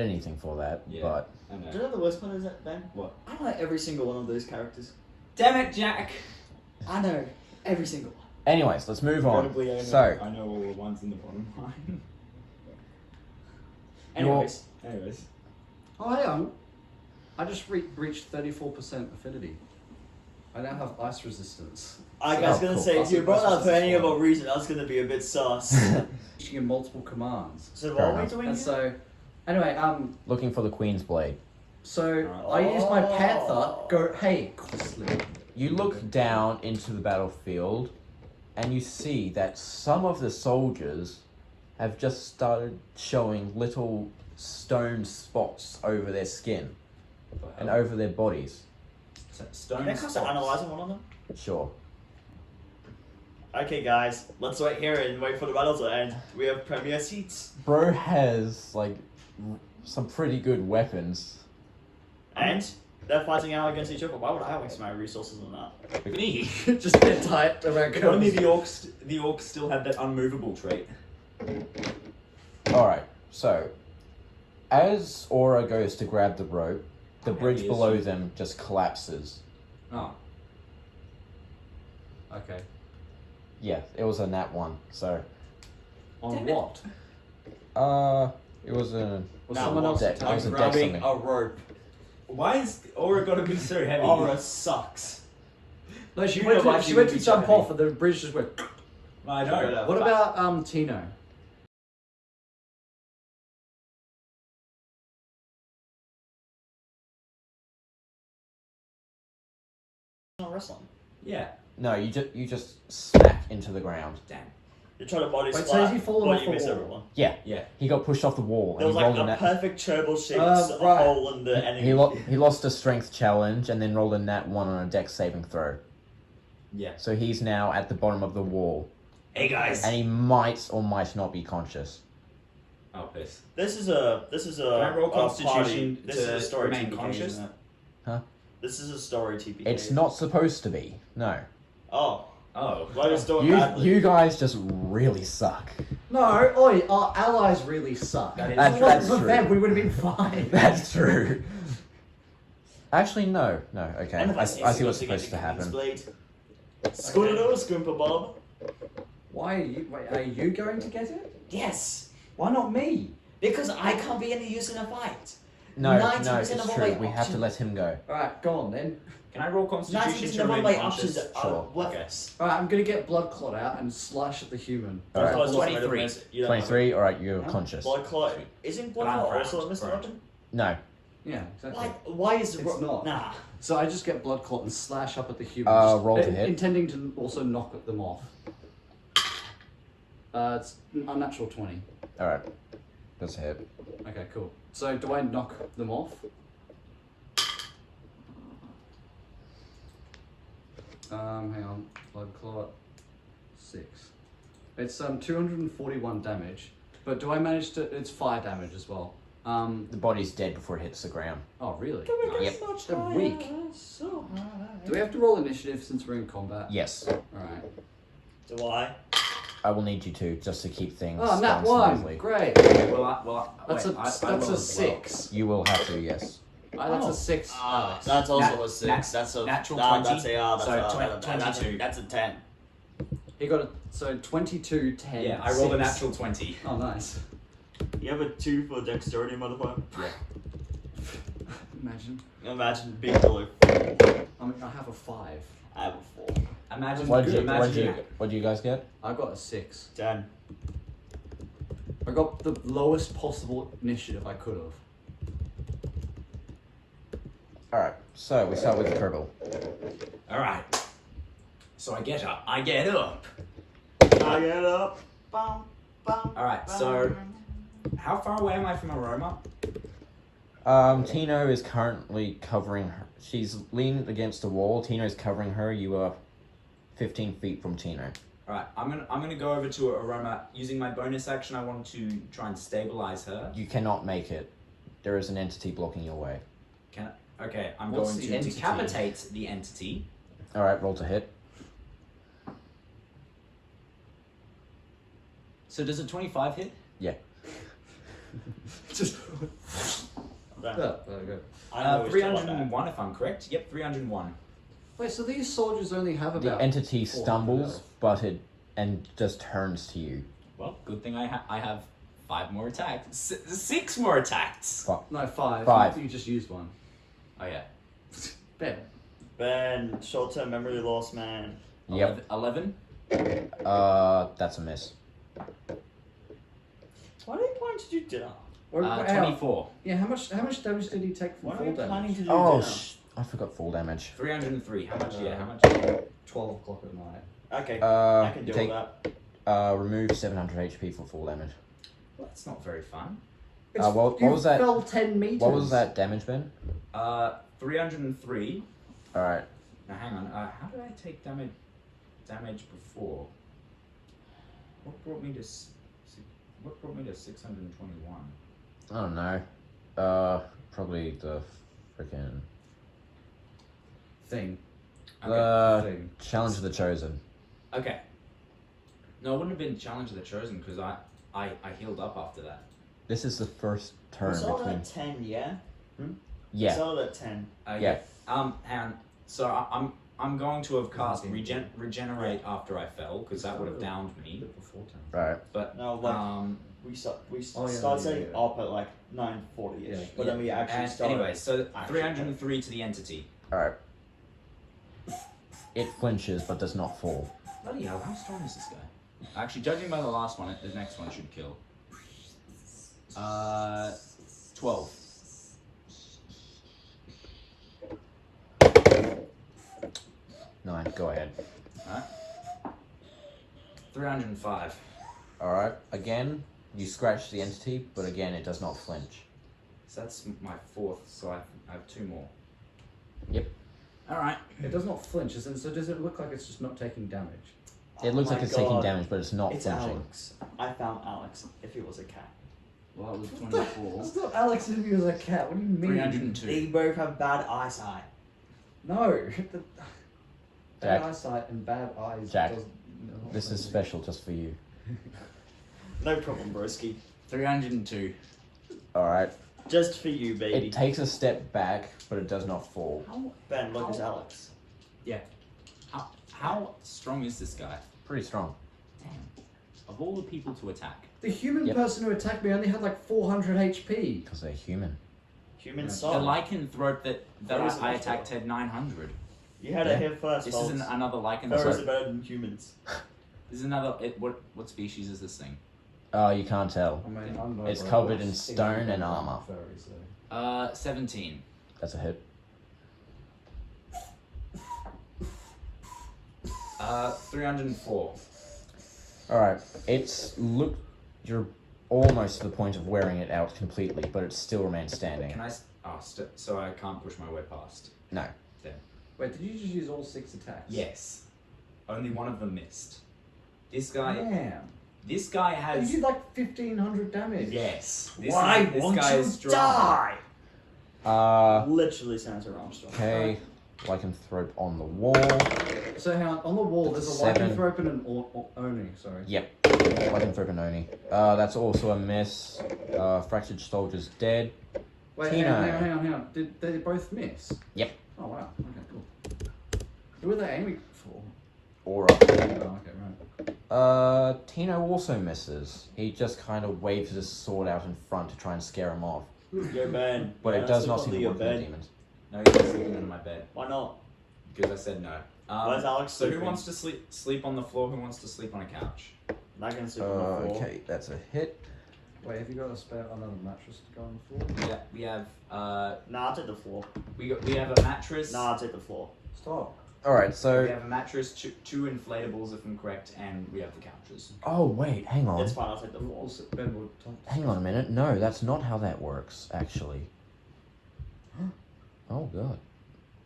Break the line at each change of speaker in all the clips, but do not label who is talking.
anything for that, but...
I know.
Do you know the worst part is that, Ben?
What?
I know every single one of those characters.
Damn it, Jack!
I know every single one.
Anyways, let's move on.
Incredibly,
So,
I know all the ones in the bottom line.
Anyways.
Oh, hang on. I just reached 34% affinity. I now have ice resistance.
I was gonna
cool.
say, if you
Ice
brought that up for any
resistance
other reason, I was gonna be a bit sus.
Teaching in multiple commands.
So
Fair
what are we
enough.
doing
And
here?
so, anyway,
looking for the Queensblade.
so I use my panther, go, hey, Queensblade.
You look down into the battlefield, and you see that some of the soldiers have just started showing little stone spots over their skin and over their bodies.
Stone
Can I cast analyzing one of them?
Sure.
Okay, guys, let's wait here and wait for the battle to end. We have premier seats.
Bro has, like, some pretty good weapons.
And they're fighting out against each other. Why would I waste my resources on that?
Me.
Just get tight around
If only the orcs still had that unmovable trait.
Alright, so, as Aura goes to grab the rope, the
How
bridge
heavy is
below
she?
them just collapses.
Oh. Okay.
Yeah, it was a nat 1, so...
On
Damn it.
what?
It was a...
Was
Now
someone
what?
else
Deck. It was
attacking?
a deck
Grabbing
something.
a rope.
Why is Aura gotta be so heavy?
Aura sucks.
No, she
You
went
know why
to,
she
she went
would
to
be so
jump
heavy.
off and the bridge just went...
I know.
What about Tino?
Not wrestling.
Yeah.
No, you just smack into the ground.
Damn.
You're trying to body
Wait, so
splat,
has he fallen
but
off
you
a
miss
wall?
everyone.
Yeah,
Yeah.
he got pushed off the wall
There
and
was
he
like
rolled
a
a nat...
perfect turbo-shaped
right.
hole in the enemy.
He lost a strength challenge and then rolled a nat 1 on a dex saving throw.
Yeah.
So he's now at the bottom of the wall.
Hey guys.
And he might or might not be conscious.
Oh, piss.
This is a
Can I roll
a
Constitution
party. This is
to
a story
remain
TPK,
conscious?
isn't it?
Huh?
This is a story TPK.
It's not supposed to be. No.
Oh,
Oh.
why are you doing badly?
You guys just really suck.
No, oi, our allies really suck.
That is
If it
true.
wasn't for
That's
them,
true.
we would have been fine.
That's true. Actually, no. No, okay.
And if
I
see
see what's
to get
supposed
the
to happen.
Queensblade. Scooter, Scooper Bob.
Why are you, wait, are you going to get it?
Yes,
Why not me?
because I can't be any use in a fight.
No,
90%
no, it's
of all
true.
my
We have to
options-
let him go.
Alright, go on then.
Can I roll
90%
Constitution to
of all
remain
my options
conscious?
are
Sure.
worthless.
Alright, I'm gonna get Blood Clot out and slash at the human.
Alright.
Blood Clot's
23.
not a- you don't
23, alright, you're
Huh?
conscious.
Blood Clot. Isn't Blood
But I'm
Clot also a
proud,
missile
proud.
weapon?
No.
Yeah, exactly.
Why is it...
It's not.
Nah.
So I just get Blood Clot and slash up at the human.
Roll to hit.
Intending to also knock them off. It's unnatural 20.
Alright. That's a hit.
Okay, cool. So do I knock them off? Hang on. Blood Clot. 6. It's 241 damage. But do I manage to... It's fire damage as well.
The body's dead before it hits the ground.
Oh, really?
Yep.
They're weak. Do we have to roll initiative since we're in combat?
Yes.
Alright.
Do I?
I will need you to, just to keep things
Oh, nat
going
1!
smoothly.
Great!
Okay,
That's
wait,
a,
I
that's
will
a
as well.
6.
You will have to, yes.
That's
Oh.
a 6. Alex.
That's also
Nat-
a 6.
nat-
That's a...
natural
nah,
20.
That's a...
So,
that's
22.
That's a 10.
He got a... So 22, 10,
Yeah, I rolled a
6.
natural 20.
Oh, nice.
You have a 2 for dexterity, motherfucker?
Imagine.
Imagine being below 4.
I mean, I have a 5.
I have a 4.
Imagine,
What did
imagine
you guys get?
I got a 6.
10.
I got the lowest possible initiative I could have.
Alright, so we start with Kerbal.
Alright. So I get up. I get up.
I get up. Bum, bum,
Alright, so how far away am I from Aroma?
Tino is currently covering her. She's leaned against the wall. Tino is covering her. You are 15 feet from Tino.
Alright, I'm gonna go over to Aroma. Using my bonus action, I want to try and stabilize her.
You cannot make it. There is an entity blocking your way.
Okay, I'm
What's
going
the
to
entity?
decapitate the entity.
Alright, roll to hit.
So does a 25 hit?
Yeah.
Just.
Damn.
Yeah, there we go.
I know it's still like that.
301 if I'm correct. Yep, 301.
Wait, so these soldiers only have
The
about.
entity
400
stumbles,
health.
but it and just turns to you.
Well, good thing I have 5 more attacks. 6 more attacks.
No, 5.
5.
You just used one.
Oh yeah.
Ben.
Ben, short-term memory loss, man.
Yep.
11.
That's a miss.
Why are you planning to do dinner?
Or, how-
24.
Yeah, how much damage did he take from
Why are
fall
you planning
damage?
to do
Oh,
dinner?
I forgot full damage.
303. How much? Yeah, how much?
12 o'clock at night.
Okay, I can
you
deal
take,
with that.
remove 700 HP for full damage.
Well, that's not very fun.
What
you
was that?
Fell 10 meters.
What was that damage, Ben?
303.
Alright.
Now hang on. How did I take damage before? What brought me to 621?
I don't know. Probably the freaking
thing?
the
Thing.
Challenge of the Chosen.
Okay. No, it wouldn't have been Challenge of the Chosen because I healed up after that.
This is the first turn
We saw
between.
that 10, yeah? We
Yeah.
saw that 10.
Yeah.
Hang on. So I'm going to have cast regenerate after I fell because that would have downed me.
Before 10.
Right.
But
No, like, we
Oh, yeah,
started
yeah,
setting
yeah.
up at like 9:40ish,
Yeah.
but then we actually
and
started.
anyway, so
actually
303 to the entity.
Alright. It flinches but does not fall.
Bloody hell! How strong is this guy? Actually, judging by the last one, the next one should kill. 12.
Nine. Go ahead.
Alright. 305.
Alright. Again, you scratch the entity, but again, it does not flinch.
So that's my 4th, so I have 2 more.
Yep.
Alright.
It does not flinch, so does it look like it's just not taking damage?
It looks
Oh
like
my
it's taking
God.
damage, but it's not
It's
flinching.
Alex. I found Alex. If it was a cat,
Well, that was 24.
It's not Alex if he was a cat. What do you mean?
302.
they both have bad eyesight.
No. Bad
Jack.
eyesight and bad eyes.
Jack.
doesn't- no,
This is special just for you.
No problem, broski.
302.
Alright.
Just for you, baby.
It takes a step back, but it does not fall.
Ben, look, it's Alex.
How strong is this guy?
Pretty strong.
Damn. Of all the people to attack.
The human
Yep.
person who attacked me only had like 400 HP.
Because they're human.
Human
The
The
soul.
lycanthrope that
Where is it
I
off
attacked had 900.
You had
Yeah.
it here first,
This
folks.
is another
Furries
lycanthrope.
are better than humans.
This is another. What species is this thing?
You can't tell.
I mean, I'm
It's
not
covered in
I've
stone
seen
and armor.
furries, though.
17.
That's a hit.
304.
Alright. You're almost to the point of wearing it out completely, but it still remains standing.
Can I? So I can't push my way past.
No.
Wait, did you just use all 6 attacks?
Yes. Only one of them missed. This guy.
Damn.
This guy
You
has.
did like 1500 damage.
Yes.
Why won't
guy
you
is strong.
die?
Uh,
Literally Santa Armstrong.
okay. Lycanthrope on the wall.
So hang on the wall there's a
7.
lycanthrope and an Oni, sorry.
Yep. Lycanthrope and Oni. That's also a miss. Fractured Soldier's dead.
Wait,
Tino.
hang on. Did they both miss?
Yep.
Oh wow, okay, cool. Who were they aiming for?
Aura.
Oh, okay, right.
Tino also misses. He just kind of waves his sword out in front to try and scare him off.
Go Ben.
But
Ben,
it does
sleep
not
under
seem to
your
work on the
bed.
demons.
No, he's not sleeping under my bed
Why not?
because I said no.
Where's Alex
So who
sleeping?
wants to sleep on the floor? Who wants to sleep on a couch?
Not gonna sleep on the floor.
Okay, that's a hit.
Wait, have you got a spare another mattress to go on the floor?
Yeah, we have.
Nah, I'll take the floor.
We have a mattress.
Nah, I'll take the floor.
Stop.
Alright,
We
so.
have a mattress, two inflatables if I'm correct, and we have the couches.
Oh, wait, hang on.
It's fine, I'll take the floor.
Ben will talk.
Hang on a minute. No, that's not how that works, actually. Oh, God.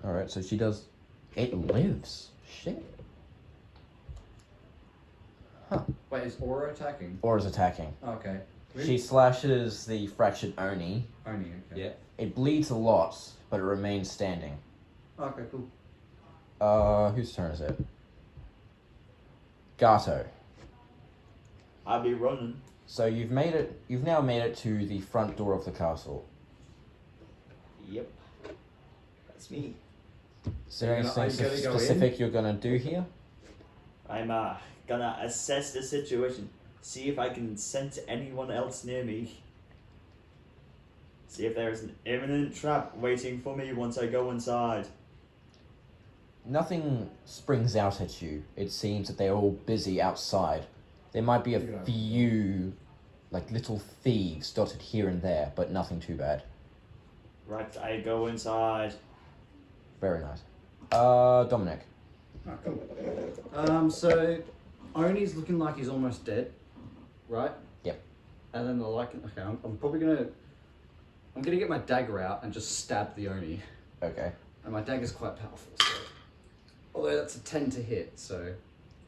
Alright, so she does. It lives. Shit.
Wait, is Aura attacking?
Aura's attacking.
Okay.
She slashes the fractured Oni.
Oni, okay.
Yeah.
It bleeds a lot, but it remains standing.
Okay, cool.
Whose turn is it? Gato.
I'll be running.
So you've made it. You've now made it to the front door of the castle.
Yep. That's me.
Is there
Are you
anything
gonna go
specific you're gonna do here?
I'm gonna assess the situation. See if I can sense anyone else near me. See if there is an imminent trap waiting for me once I go inside.
Nothing springs out at you. It seems that they're all busy outside. There might be a few, like, little thieves dotted here and there, but nothing too bad.
Right, I go inside.
Very nice. Dominic.
Oh, cool. So Oni's looking like he's almost dead, right?
Yep.
And then okay, I'm probably gonna get my dagger out and just stab the Oni.
Okay.
And my dagger's quite powerful, so. Although that's a 10 to hit, so.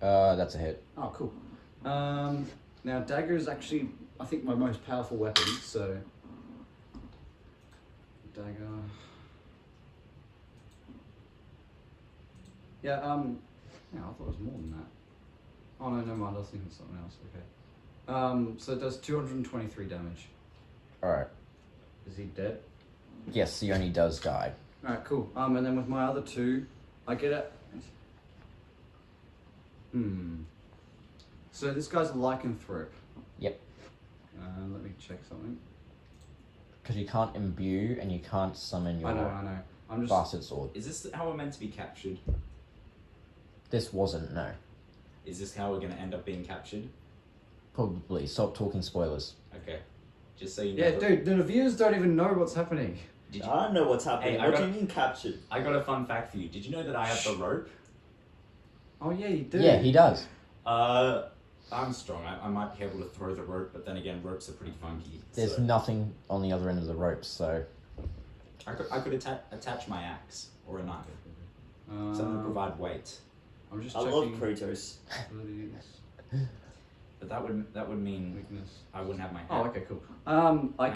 That's a hit.
Oh, cool. Now dagger is actually, I think, my most powerful weapon, so. Dagger. Yeah, I thought it was more than that. Oh no, never mind, I was thinking of something else, okay. So it does 223 damage.
Alright.
Is he dead?
Yes, he only does die.
Alright, cool. And then with my other two, I get it. So this guy's a lycanthrope.
Yep.
Let me check something.
Because you can't imbue and you can't summon your
I know. I'm just.
bastard sword.
Is this how we're meant to be captured?
This wasn't, no.
Is this how we're going to end up being captured?
Probably. Stop talking spoilers.
Okay. Just so you know.
Yeah, dude, the viewers don't even know what's happening.
Did you...
I don't know what's happening.
Hey,
What do you mean captured?
I got a fun fact for you. Did you know that I have the rope?
Oh yeah, you do.
Yeah, he does.
I'm strong. I might be able to throw the rope, but then again, ropes are pretty funky.
There's
so
nothing on the other end of the rope, so...
I could attach my axe or a knife. Something to provide weight.
I'm just
I
checking.
love Kratos.
Abilities,
But that would mean
weakness.
I wouldn't have my head.
Oh, okay, cool. I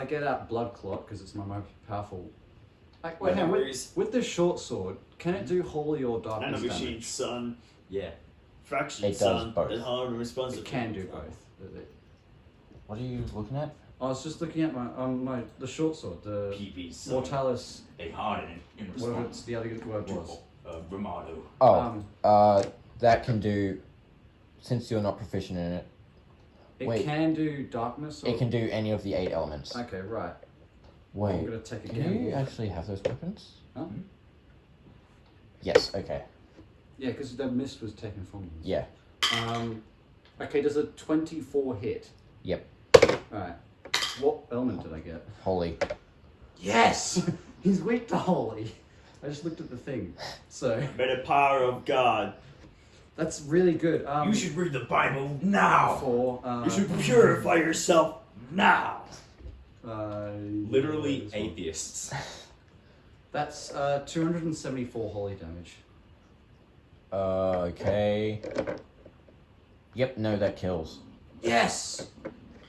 get out blood clot because it's my most powerful. Wait, no, with the short sword, can it do holy or darkness
Enemy
damage?
sheet, son.
Yeah.
Fraction,
It does
son.
both.
The hard responsive.
It can do both. Does it?
What are you looking at?
I was just looking at my the short sword, the
PB, son.
Mortalis,
They harden in
whatever it's the other good word was.
Ramado.
Oh, that can do... Since you're not proficient in it,
It
Wait.
can do darkness. Or...
it can do any of the 8 elements.
Okay, right. I'm
Wait,
gonna take a
do
gamble.
you actually have those weapons?
Huh?
Yes, okay.
Yeah, because the mist was taken from them.
Yeah.
Okay, does a 24 hit?
Yep.
Alright. What element did I get?
Holy.
Yes! He's weak to holy. I just looked at the thing. So,
By the power of God.
that's really good.
You should read the Bible now.
For,
You should purify yourself now.
Literally
this one.
atheists.
That's 274 holy damage.
Okay. Yep, no, that kills.
Yes!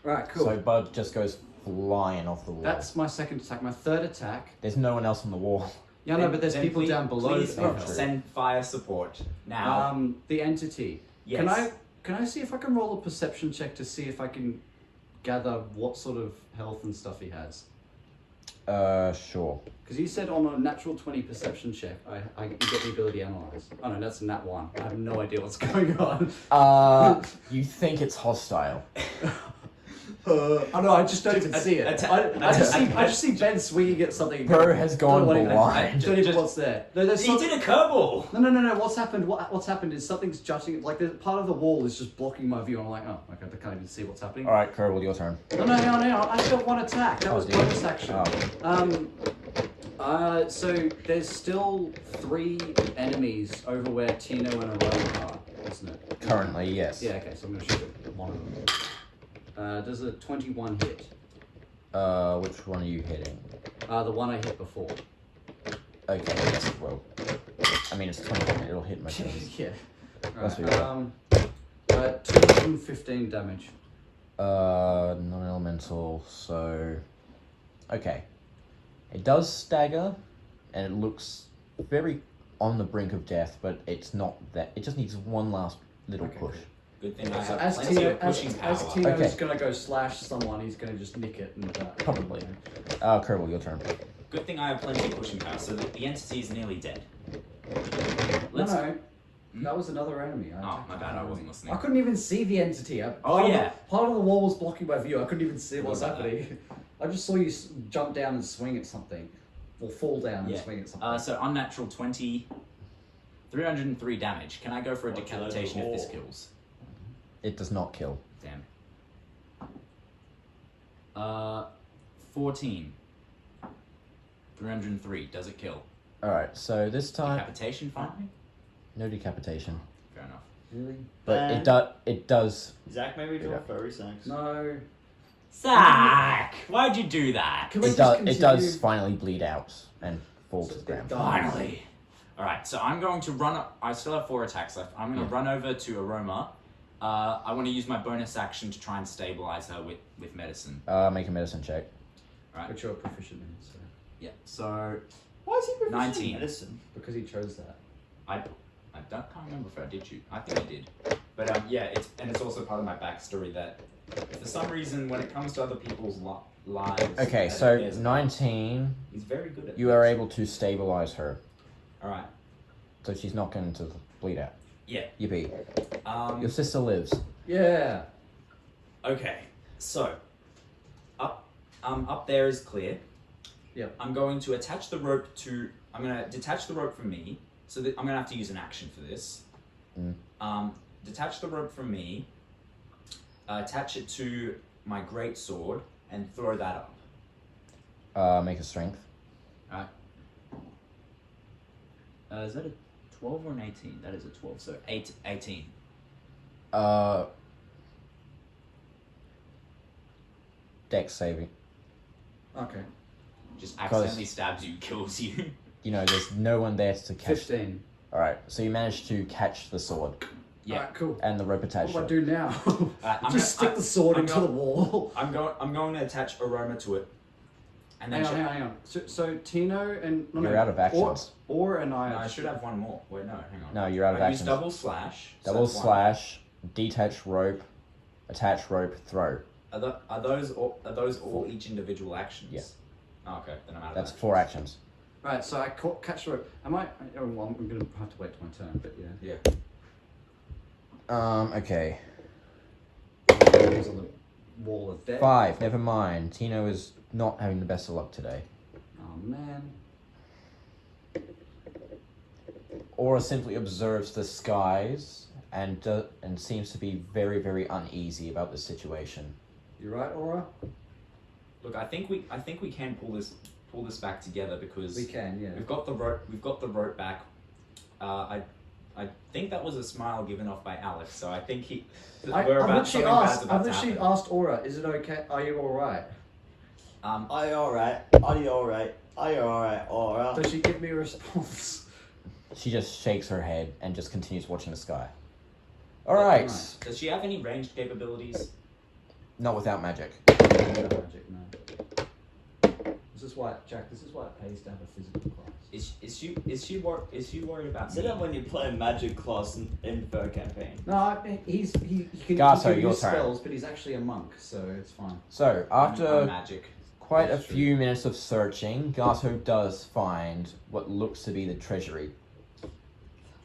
Right, cool.
So Bud just goes flying off the wall.
That's my second attack. My third attack.
There's no one else on the wall.
Yeah, no, but there's
Then
people
please-
down below.
Please
that are
send fire support now.
The entity.
Yes.
Can I see if I can roll a perception check to see if I can gather what sort of health and stuff he has?
Sure.
Because you said on a natural 20 perception check, I get the ability analyze. Oh no, that's a nat 1. I have no idea what's going on.
You think it's hostile.
Oh no, I just don't even see it. I just see Ben swinging at something.
Bro has gone
Don't even-
blind.
Don't even know what's there. No, there's
He
something.
did a curveball.
No. What's happened? What's happened is something's jutting. Like there's part of the wall is just blocking my view. I'm like, oh, okay, I can't even see what's happening.
Alright, Kerbal, your turn.
No. I still have one attack. That was
Oh, dear.
bonus action. So there's still 3 enemies over where Tino and Aroma are, isn't it?
Currently, yes.
Yeah. Okay. So I'm gonna shoot one of them. Does a 21 hit?
Which one are you hitting?
The one I hit before.
Okay, yes, it will. I mean, it's 20, it'll hit most things.
Yeah.
Must be
Right. 215 damage.
Non-elemental, so... Okay. It does stagger, and it looks very on the brink of death, but it's not that. It just needs one last little
Okay,
push.
Good thing I
So
have plenty of pushing power.
as Tino's
Okay.
gonna go slash someone, he's gonna just nick it and
Probably. Kerbal, your turn.
Good thing I have plenty of pushing power, so that the entity is nearly dead.
No, that was another enemy.
Oh, my bad, I wasn't listening.
I couldn't even see the entity. Part of the wall was blocking my view. I couldn't even see what was happening. I just saw you jump down and swing at something, or fall down and swing at something.
So unnatural 20, 303 damage. Can I go for a decapitation if this kills?
It does not kill.
Damn. 14. 303. Does it kill?
Alright, so this time,
Decapitation, finally?
no decapitation.
Fair enough.
Really?
But it does.
Zach made me draw furry sex.
No.
Zach! Why'd you do that?
Can we
It
just
does
continue?
finally bleed out and fall to
So
the ground.
it dies.
Finally. Alright, so I'm going to run up. I still have 4 attacks left. I'm going to run over to Aroma. I want to use my bonus action to try and stabilize her with medicine.
Make a medicine check.
Which you're proficient in, so.
Yeah, so
Why is he proficient
19.
in medicine?
Because he chose that.
I can't remember if I did shoot. I think I did. But yeah, it's also part of my backstory that for some reason when it comes to other people's lives.
Okay,
that
so
there's-
19,
He's very good at
you are able to stabilize her.
Alright.
So she's not going to bleed out.
Yeah.
Yippee. Your sister lives.
Yeah.
Okay. So up there is clear.
Yep.
I'm going to attach the rope to. I'm going to detach the rope from me. So that I'm going to have to use an action for this. Detach the rope from me. Attach it to my great sword and throw that up.
Make a strength.
Alright. Is that a 12 or an 18? That is a 12. So 18.
Dex saving.
Okay.
Just accidentally stabs you, kills you.
You know, there's no one there to catch.
15.
Alright, so you managed to catch the sword
Yeah.
Alright, cool.
and the rope
What
attached
do I
to it.
do now?
I'm
Just
gonna-
stick the sword
I'm
into
go-
the wall.
I'm going to attach Aroma to it. And then
Hang on. So Tino and... No,
You're
no,
out of actions.
Or and
No,
I...
I should have one more. Wait, no, hang on.
No, you're out of
I use
actions.
double slash. so
Double
that's one.
slash, detach rope, attach rope, throw.
Are those all each individual actions?
Yeah.
Oh, okay, then I'm out of
That's
actions.
4 actions.
Right, so I catch the rope. Am I... Oh, well, I'm going to have to wait till my turn, but yeah.
Yeah.
Okay.
He's on the wall of death.
5, never mind. Tino is not having the best of luck today.
Oh, man.
Aura simply observes the skies and seems to be very, very uneasy about the situation.
You right, Aura?
Look, I think we can pull this back together because
We can, yeah.
we've got the rope back. I think that was a smile given off by Alex, so I think
I've literally asked Aura, is it okay? Are you alright?
Are you alright? Are you alright? Are you alright, Aura?
Does she give me a response?
She just shakes her head and just continues watching the sky. Alright.
Nice.
Does she have any ranged capabilities?
Not without magic.
No magic, no. This is why, Jack, this is why it pays to have a physical class.
Is she worried about
Say
me?
that when you play Magic class in Fur campaign.
No, he can
Gato,
he
your
use
turn.
spells, but he's actually a monk, so it's fine.
So,
I'm
after
magic.
quite a
That's true.
few minutes of searching, Gato does find what looks to be the treasury.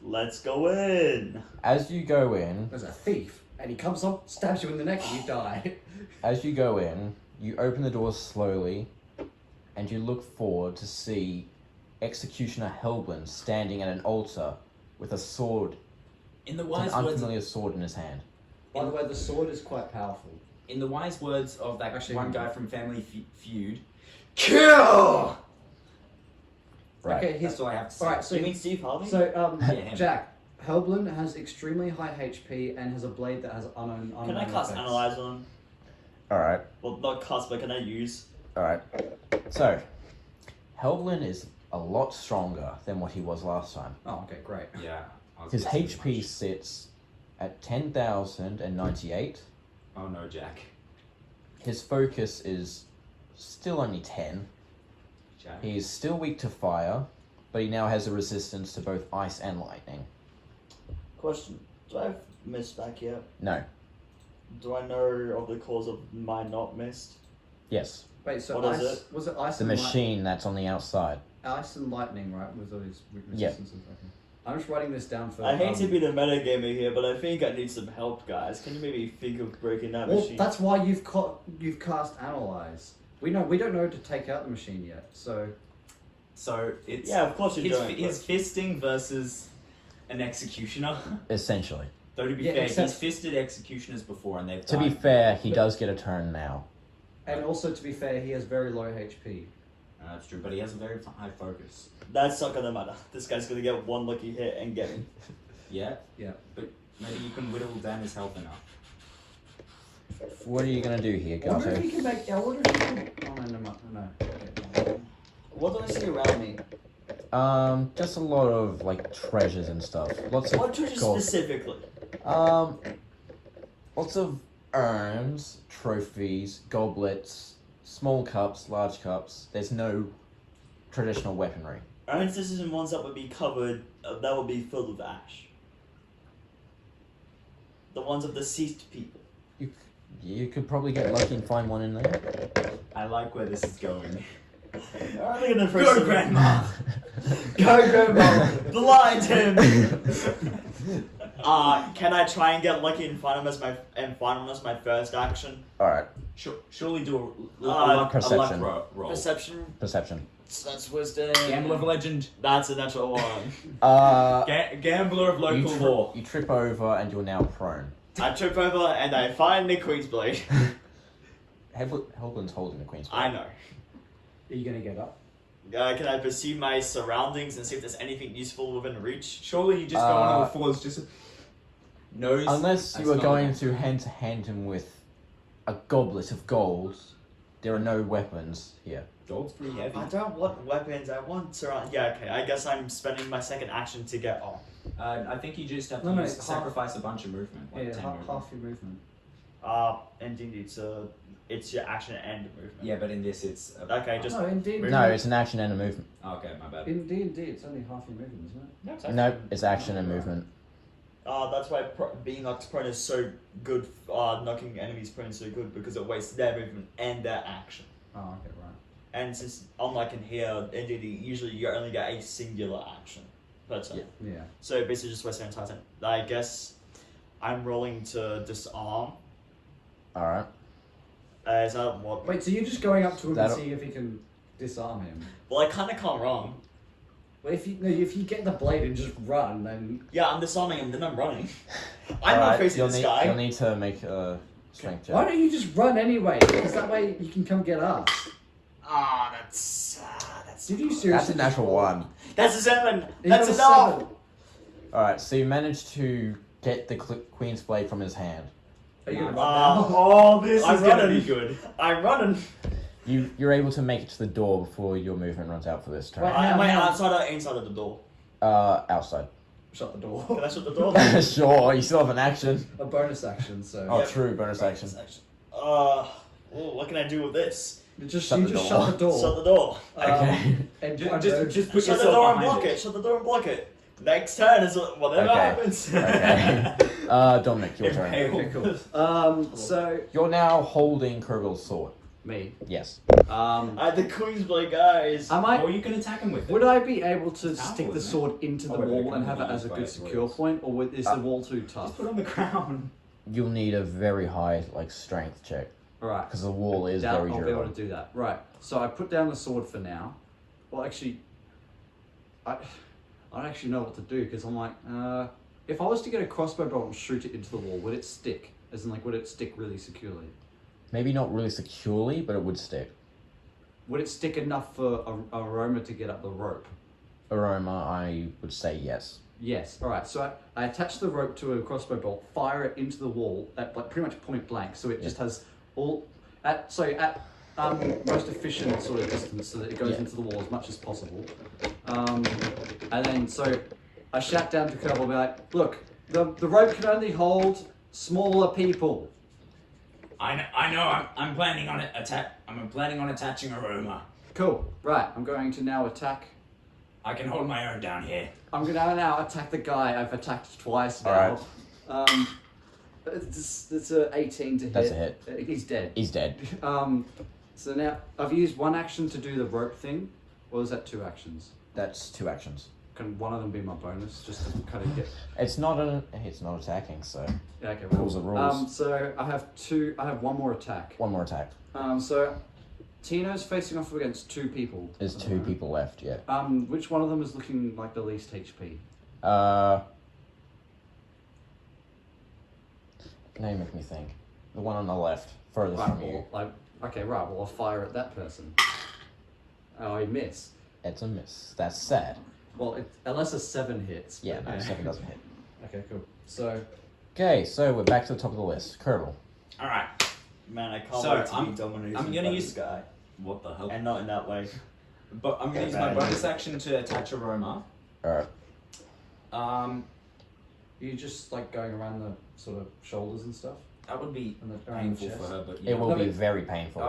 Let's go in.
As you go in,
There's a thief, and he comes up, stabs you in the neck, and you die.
you open the doors slowly, and you look forward to see Executioner Helblin standing at an altar with a sword,
In the
an
wise words,
unfamiliar sword in his hand.
By the way, the sword is quite powerful.
in the wise words of that
Actually,
one
no.
guy from Family Feud, kill.
Right.
Okay,
That's all I have to say.
Alright, so
You mean Steve Harvey?
So,
Yeah, him.
Jack, Helblin has extremely high HP and has a blade that has unknown
Can I cast
effects.
Analyze on him?
Alright.
Well, not cast, but can I use?
Alright. So, Helblin is a lot stronger than what he was last time.
Oh, okay, great.
Yeah. I was
His
gonna say
HP
much.
sits at 10,098.
Oh no, Jack.
His focus is still only 10.
Jack.
He is still weak to fire, but he now has a resistance to both ice and lightning.
Question. Do I have missed back yet?
No.
Do I know of the cause of my not missed?
Yes.
Wait, so
What is
ice, was it ice
The
and
machine that's on the outside.
ice and lightning, right? With those
Yeah.
resistances. Okay. I'm just writing this down for.
I hate to be the metagamer here, but I think I need some help, guys. Can you maybe think of breaking that
Well,
machine?
that's why you've cast analyze. We don't know to take out the machine yet. So
So it's
Yeah, of course you're
his,
doing it.
his fisting versus an executioner.
Essentially.
Though to be
Yeah,
fair,
except-
he's fisted executioners before and they've
To be
died.
fair, he does get a turn now.
and also to be fair, he has very low HP.
That's true, but he has a very high focus.
That's not gonna matter. This guy's gonna get one lucky hit and get me.
Yeah,
Yeah.
but maybe you can whittle down his health enough.
What are you gonna do here,
I wonder if
Gato?
you can make. I wonder if you can. Oh no, no. Okay.
What do I see around me?
Just a lot of like treasures and stuff. Lots of
What treasure
gold.
specifically?
Lots of urns, trophies, goblets, small cups, large cups. There's no traditional weaponry.
Urns, this isn't ones that would be covered, that would be filled with ash. The ones of deceased people.
You could probably get lucky and find one in there.
I like where this is going.
Alright, look at the first
Go,
one.
Grandma!
Go, Grandma! Blind him! Can I try and get lucky and find him as my first action?
Alright,
Surely do a
Perception.
luck roll.
Perception.
perception.
That's wisdom.
Gambler of legend.
That's a natural one.
Gambler of
You,
local law.
you trip over and you're now prone.
I trip over and I find the Queensblade.
Helblin's holding the Queen's
I know.
Are you gonna get up?
Can I perceive my surroundings and see if there's anything useful within reach?
Surely you just go on all fours, just nose.
Unless you
That's
are
not
going
enough.
to hand him with a goblet of gold, there are no weapons here.
Gold's pretty heavy.
I don't want weapons, I want surround. Yeah, okay, I guess I'm spending my second action to get off.
I think you just have to
No,
use,
half-
sacrifice a bunch of movement. Like 10 movement.
half your movement.
Indeed, it's your action and movement.
Yeah, but in this it's.
Okay, just.
No, indeed.
No, it's an action and a movement.
Okay, my bad.
Indeed, it's only half your movement, isn't it?
No, it's action and movement.
That's why being knocked prone is so good. Knocking enemies prone is so good because it wastes their movement and their action.
Oh, okay, right.
And since unlike in here, indeed, usually you only get a singular action per turn.
Yeah.
Yeah.
So basically, just waste their entire turn. I guess I'm rolling to disarm.
Alright.
Is that what?
Wait, so you're just going up to him
That'll-
and seeing if you can disarm him?
Well, I kind of can't run.
Well, if you get the blade and just run, then
Yeah, I'm disarming him, then I'm running. I'm not
Alright,
facing
you'll
this
need,
guy.
You'll need to make a strength
why
check.
don't you just run anyway? Because that way you can come get us.
That's.
Did you seriously?
That's a natural one.
That's a 7.
You
That's
got
enough.
7.
Alright, so you managed to get the Queen's Blade from his hand.
Are you gonna run
Uh,
now?
Oh, this
I'm
is gonna
running.
be good.
I'm running.
You're able to make it to the door before your movement runs out for this turn.
Wait.
Am I
hang on.
outside or inside of the door?
Outside.
Shut the door.
Can I shut the door?
Sure, you still have an action.
A bonus action, so.
Oh,
Yep.
true, bonus action.
What can I do with this?
Just
Shut
you
the
just
door.
shut the door.
Shut the door.
Okay.
And
Just put
Shut the
yourself
door and
behind
block it. Shut the door and block it. Next turn is whatever
Okay.
happens.
Okay. Dominic, your turn.
Impale.
Okay, cool. So
You're now holding Krugel's sword.
me.
Yes.
The Queensblade guys.
Am
Or
I?
you can attack him with it.
Would I be able to
It's
stick
powerful,
the
isn't it?
sword into the
Oh, wait,
wall
okay,
and have it
no,
as a
it's
good
by
secure
its
point, or is the wall too
Just
tough?
put it on the ground.
You'll need a very high strength check
Right.
because the wall is
Doubt
very
I'll be able
durable.
to do that. Right. So I put down the sword for now. Well, actually, I don't actually know what to do because I'm like, if I was to get a crossbow bolt and shoot it into the wall, would it stick? As in, like, would it stick really securely?
Maybe not really securely, but it would stick.
Would it stick enough for a Aroma to get up the rope?
Aroma, I would say yes.
Yes. All right. So I attach the rope to a crossbow bolt, fire it into the wall at like pretty much point blank, so it just has all at most efficient sort of distance, so that it goes
Yeah.
into the wall as much as possible. And then so I shout down to Kerbal, be like, "Look, the rope can only hold smaller people."
I know. I'm planning on I'm planning on attaching Aroma.
Cool. Right. I'm going to now attack.
I can hold my own down here.
I'm going to now attack the guy I've attacked twice now.
Alright.
It's a 18 to hit.
That's a hit.
He's dead.
He's dead.
So now I've used one action to do the rope thing, or is that 2 actions?
That's 2 actions.
Can one of them be my bonus, just to kind of get?
It's not attacking, so
Yeah, okay.
rules are rules.
So I have one more attack.
One more attack.
So Tino's facing off against 2 people.
There's 2 people left. Yeah.
Which one of them is looking like the least HP?
Now you make me think. The one on the left, furthest
Right,
from you.
well, well, I'll fire at that person. Oh, I miss.
It's a miss. That's sad.
Well, unless a 7 hits.
Yeah,
but-
no, 7 doesn't hit.
Okay, cool. So,
Okay, so we're back to the top of the list. Colonel.
All right.
Man, I can't
So,
wait to
I'm-
be dominated
I'm gonna
by
use-
this guy.
What the hell?
And not in that way.
But I'm gonna use my bonus action to attach aroma.
Alright.
are you just like going around the sort of shoulders and stuff?
That would be
And the, around
painful
the
for
chest?
her, but
It will
No,
be
but-
very painful.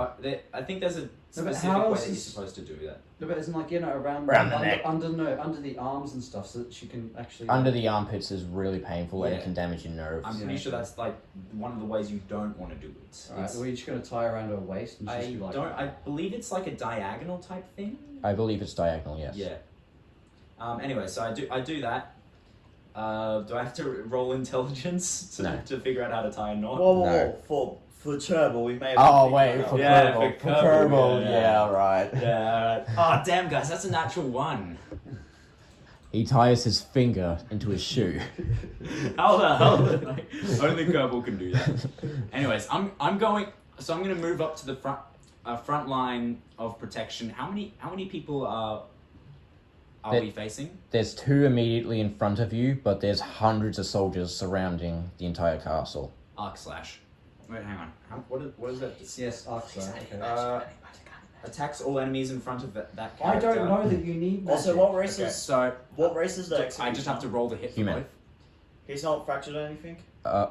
I think there's a
but
specific
how
way
else
that you're
is-
supposed to do that.
No, but isn't like, around
the neck.
under the arms and stuff, so that she can actually.
Under the armpits is really painful and
Yeah.
it can damage your nerves.
I'm pretty sure that's like one of the ways you don't want to do it.
Alright,
It's-
well, you're just gonna tie around her waist and just
I
be like.
don't. I believe it's like a diagonal type thing.
I believe it's diagonal, yes.
Yeah. Anyway, so I do that. Do I have to roll intelligence
No.
to figure out how to tie a knot?
Whoa,
No.
for turbo, we may have.
Oh,
to
wait,
figure
for
it out.
Yeah,
Kerbal.
for
For
Kerbal,
Kerbal,
yeah.
yeah, right.
Yeah. Oh damn, guys, that's a natural 1.
He ties his finger into his shoe.
How the hell? Like, only Kerbal can do that. Anyways, I'm going. So I'm going to move up to the front line of protection. How many people are we facing?
There's 2 immediately in front of you, but there's hundreds of soldiers surrounding the entire castle.
Arc slash. Wait, hang on. What is that?
Yes, arc slash. Okay.
Attacks all enemies in front of that
I
character.
don't know that you need.
Also,
magic.
what race
Okay,
is
so
what race is the
I just have to roll the hit for
Human.
both.
He's not fractured or anything.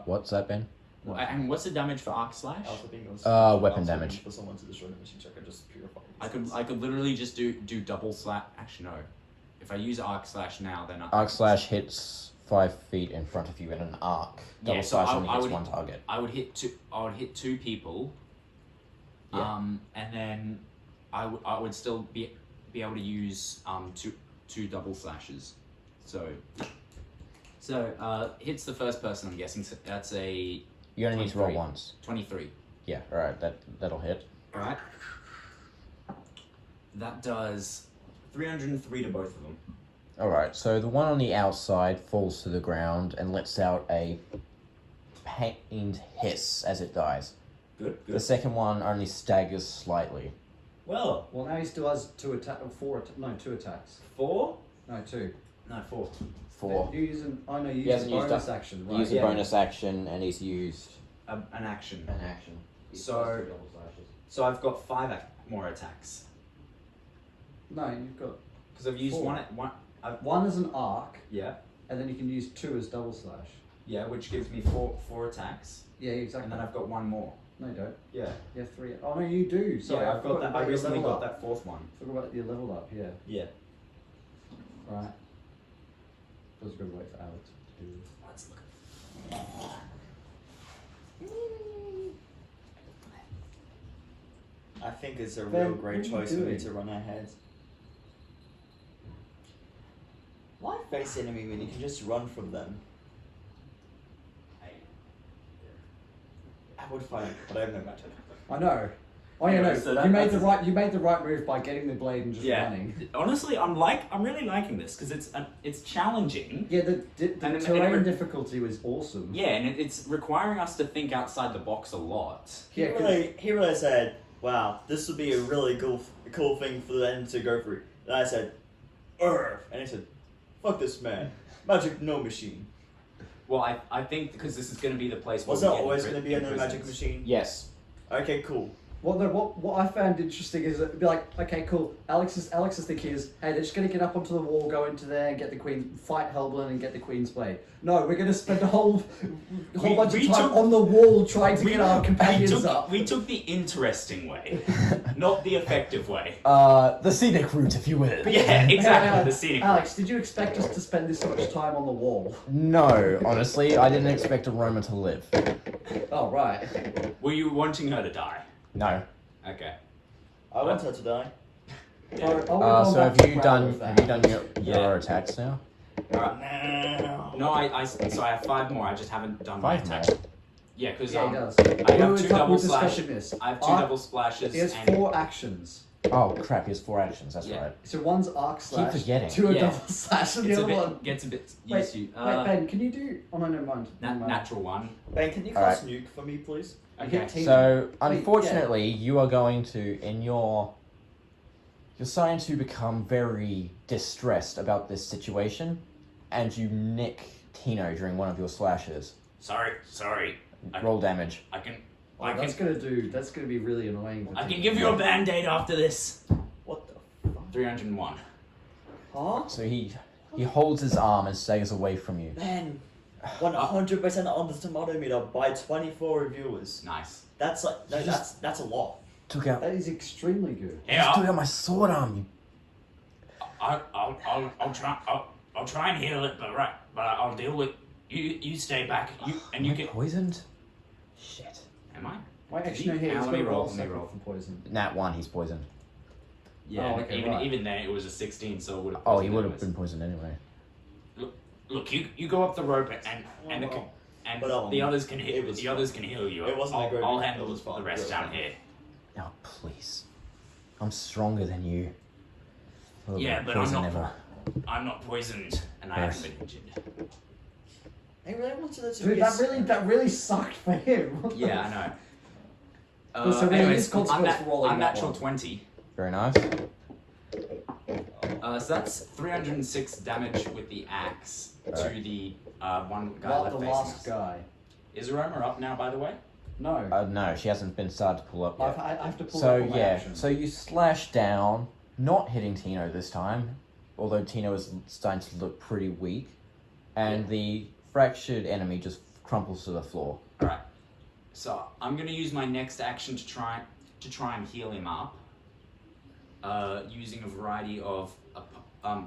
What's that, Ben?
And what's the damage for arc slash?
I also think it was
Weapon
also
damage.
for someone to destroy the machine check and just purify.
I could literally just do double slash. Actually, no. If I use arc slash now, then
Arc slash hits 5 feet in front of you in an arc. Double
Yeah, so
slash
I-
only
I
hits
would-
1 target.
I would hit 2 people.
Yeah.
And then I would still be able to use two double slashes. So hits the first person, I'm guessing. So that's a
You only need to roll
23.
once.
23.
Yeah, alright, that'll hit.
Alright. That does 303 to both of them.
Alright, so the one on the outside falls to the ground and lets out a pained hiss as it dies.
Good,
The
good.
second one only staggers slightly.
Well,
Well, now he still has 2 attacks.
4?
No, 2.
No, 4.
4.
You use an. Oh no, you
He
use a
hasn't used
bonus
up-
action.
He
Right.
used
yeah.
a bonus action and he's used
An action.
an action.
So- So I've got 5 more attacks.
No, you've got
Because I've used
4.
one.
one as an arc,
Yeah.
and then you can use 2 as double slash.
Yeah, which gives me four attacks.
Yeah, exactly.
And then I've got 1 more.
No, you don't.
Yeah.
You have 3. Oh no, you do. Sorry,
yeah, I've got that. I
about your
recently
level
got
up.
that 4th one.
Forgot about your level up. Yeah.
Yeah.
Right. Feels a good way for Alex to do this.
Let's look.
I think it's a
Ben,
real great
what are you
choice for me
doing?
to run ahead. Why face the enemy when you can just run from them? I would fight, but I have no magic.
I know. Oh yeah, no.
Anyway, so
you made the
that's-
right. You made the right move by getting the blade and just
Yeah.
running.
Honestly, I'm really liking this because it's challenging.
Yeah, the
And
terrain
it-
difficulty was awesome.
Yeah, and it's requiring us to think outside the box a lot.
He
Yeah, 'cause-
really said, "Wow, this would be a really cool thing for them to go through." And I said, "Earth," and he said, "Fuck this man, magic no machine."
Well, I think because this is going to be the place.
Was
where
that
we get
always
impri-
going to be a no magic
imprisoned.
machine?
Yes.
Okay, cool.
What I found interesting is it'd be like, okay, cool. Alex's thinking is, hey, they're just gonna get up onto the wall, go into there, and get the queen, fight Hellblin, and get the Queensblade. No, we're gonna spend a whole bunch of time on the wall trying to get our companions up.
We took the interesting way, not the effective way.
The scenic route, if you will.
Yeah, exactly. The scenic.
Alex, did you expect us to spend this much time on the wall?
No, honestly, I didn't expect Roma to live.
Oh right.
Were you wanting her to die?
No.
Okay.
I want her to die.
So have you done your attacks now?
No, so I have 5 more. I just haven't done my
5
attacks.
more?
Yeah, because
Yeah, he does.
I have 2 double
discussing
slashes.
this.
I have 2 double splashes.
He has
and
4 actions.
Oh crap, he has 4 actions, that's
Yeah.
right.
So one's arc slash,
forgetting.
2 are
Yeah.
double slash, and the other one.
Gets a bit
Wait,
used to.
wait, Ben, can you do? Oh no, never mind. Never mind.
Natural 1.
Ben, can you
Alright.
cast nuke for me, please?
Okay.
Hit Tina.
So,
Wait,
unfortunately, you are going to, you're starting to become very distressed about this situation, and you nick Tino during one of your slashes.
Sorry.
Roll damage.
I can.
Oh, that's gonna be really annoying.
I can give you a band-aid after this.
What the fuck?
301.
Huh?
So he holds his arm and stays away from you.
Ben, 100% on the tomato meter by 24 reviewers.
Nice.
That's like, no, that's a lot.
Took out.
That is extremely good.
Just took out my sword arm. You.
I'll try and heal it, but I'll deal with you. Stay back.
Am I poisoned? Shit.
Am I?
Wait, actually, no, here,
Let
he's
me
got to
roll.
roll
Let me roll.
for poison.
Nat 1, he's poisoned.
Yeah.
Oh, okay, right.
Even then, it was a 16, so it would have.
Oh, he would have been poisoned anyway.
Look, you go up the rope and the others can heal. The others can heal you.
It wasn't a great
I'll
idea.
handle
It was
the
fine.
rest
It was
down
fine.
here.
Oh, please. I'm stronger than you. Oh,
Yeah, but I'm
poison
not. I'm not poisoned, and I haven't been injured.
He really wanted it to
Dude,
be
that really sucked for him.
Yeah, I know.
So really,
anyways,
his consequence for rolling that
unnatural
one.
20.
Very nice.
So that's 306 damage with the axe to
Alright.
the one guy
Not
left
the
facing
last
us.
guy.
Is Roma up now, by the way?
No.
No, she hasn't been started to pull up yet.
I have to pull
So
up all my
yeah,
actions.
so you slash down, not hitting Tino this time, although Tino is starting to look pretty weak, and the fractured enemy just crumples to the floor.
Alright. So I'm gonna use my next action to try and heal him up. Using a variety of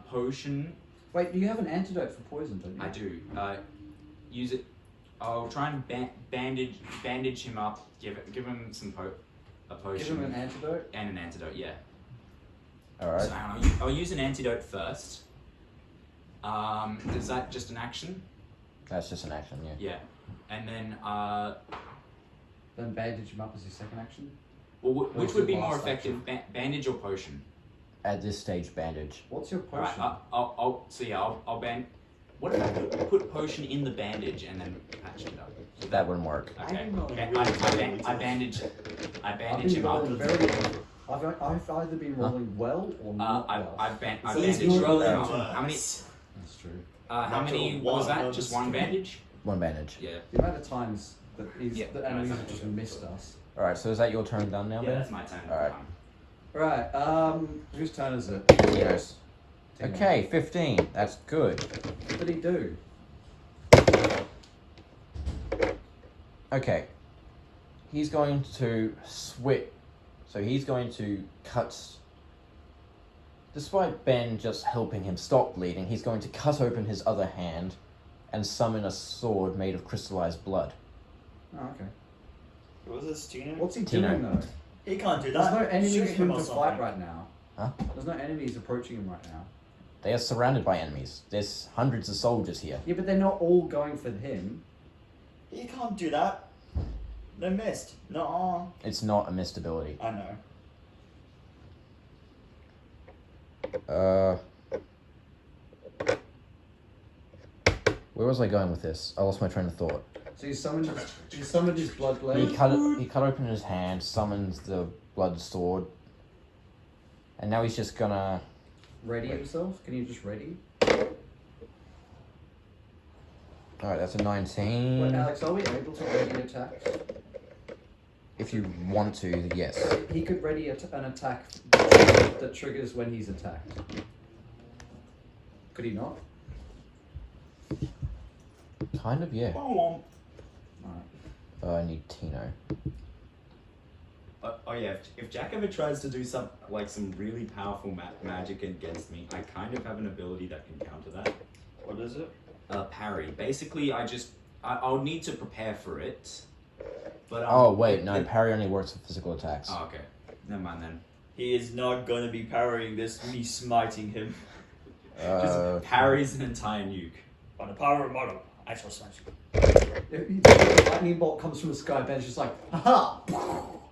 potion.
Wait, you have an antidote for poison, don't you?
I do. Use it. I'll try and bandage him up. Give him a potion.
Give him an antidote.
And an antidote, yeah.
Alright.
So hang on, I'll use an antidote first. Is that just an action?
That's just an action, yeah.
Yeah. And then,
Then bandage him up as your second action.
well, which
What's
would be
your
more
last
effective, bandage or potion?
At this stage, bandage.
What's your potion?
Alright, I'll band. What if I put potion in the bandage and then patch it up?
That wouldn't work.
Okay. I bandage
I've
him
been
up.
rolling very. I've either been rolling well or not well.
I
So he's
bandaged.
rolling
How
worse.
many?
That's true.
How many was that? Just one bandage?
One bandage.
Yeah.
The amount of times that
Yeah,
the enemies have just missed us.
Alright, so is that your turn done now,
Yeah,
Ben?
that's my turn.
Alright.
Right. Whose turn is it?
Tino's.
Tino.
Okay, 15. That's good.
What did he do?
Okay. He's going to switch. So he's going to cut. Despite Ben just helping him stop bleeding, he's going to cut open his other hand and summon a sword made of crystallized blood.
Oh, okay.
Was this Tino?
What's he
Tino.
doing though?
He can't do
There's
that.
no enemies
Shoot
for him
or
to fight
something.
right now.
Huh?
There's no enemies approaching him right now.
They are surrounded by enemies. There's hundreds of soldiers here.
Yeah, but they're not all going for him.
He can't do that. No missed. No.
It's not a missed ability.
I know.
Where was I going with this? I lost my train of thought.
So he summoned his blood
He
blade.
cut open his hand, summons the blood sword, and now he's just gonna.
Ready himself? Can you just ready?
Alright, that's a 19.
Wait, Alex, are we able to ready attacks?
If you want to, yes.
He could ready an attack that triggers when he's attacked. Could he not?
Kind of, yeah.
Oh,
I need Tino.
Oh yeah, if Jack ever tries to do some really powerful magic against me, I kind of have an ability that can counter that.
what is it?
Parry. Basically, I'll need to prepare for it. But
Oh, wait, no, parry only works for physical attacks.
Oh, okay. Never mind then.
He is not going to be parrying this, me smiting him.
Just parries an entire nuke.
By the power of Ramado, I shall smash you.
The lightning bolt comes from the sky, Ben's just like, haha!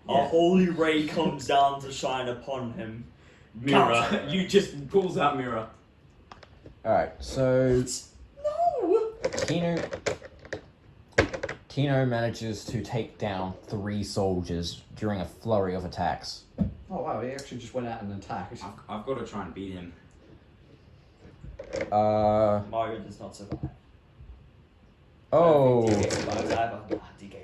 A holy ray comes down to shine upon him.
Mirror. You just pulls out mirror.
Alright, so
No!
Tino manages to take down 3 soldiers during a flurry of attacks.
Oh wow, he actually just went out and attacked.
I've got to try and beat him.
Mario does not survive.
Oh,
DK survives. I have a DK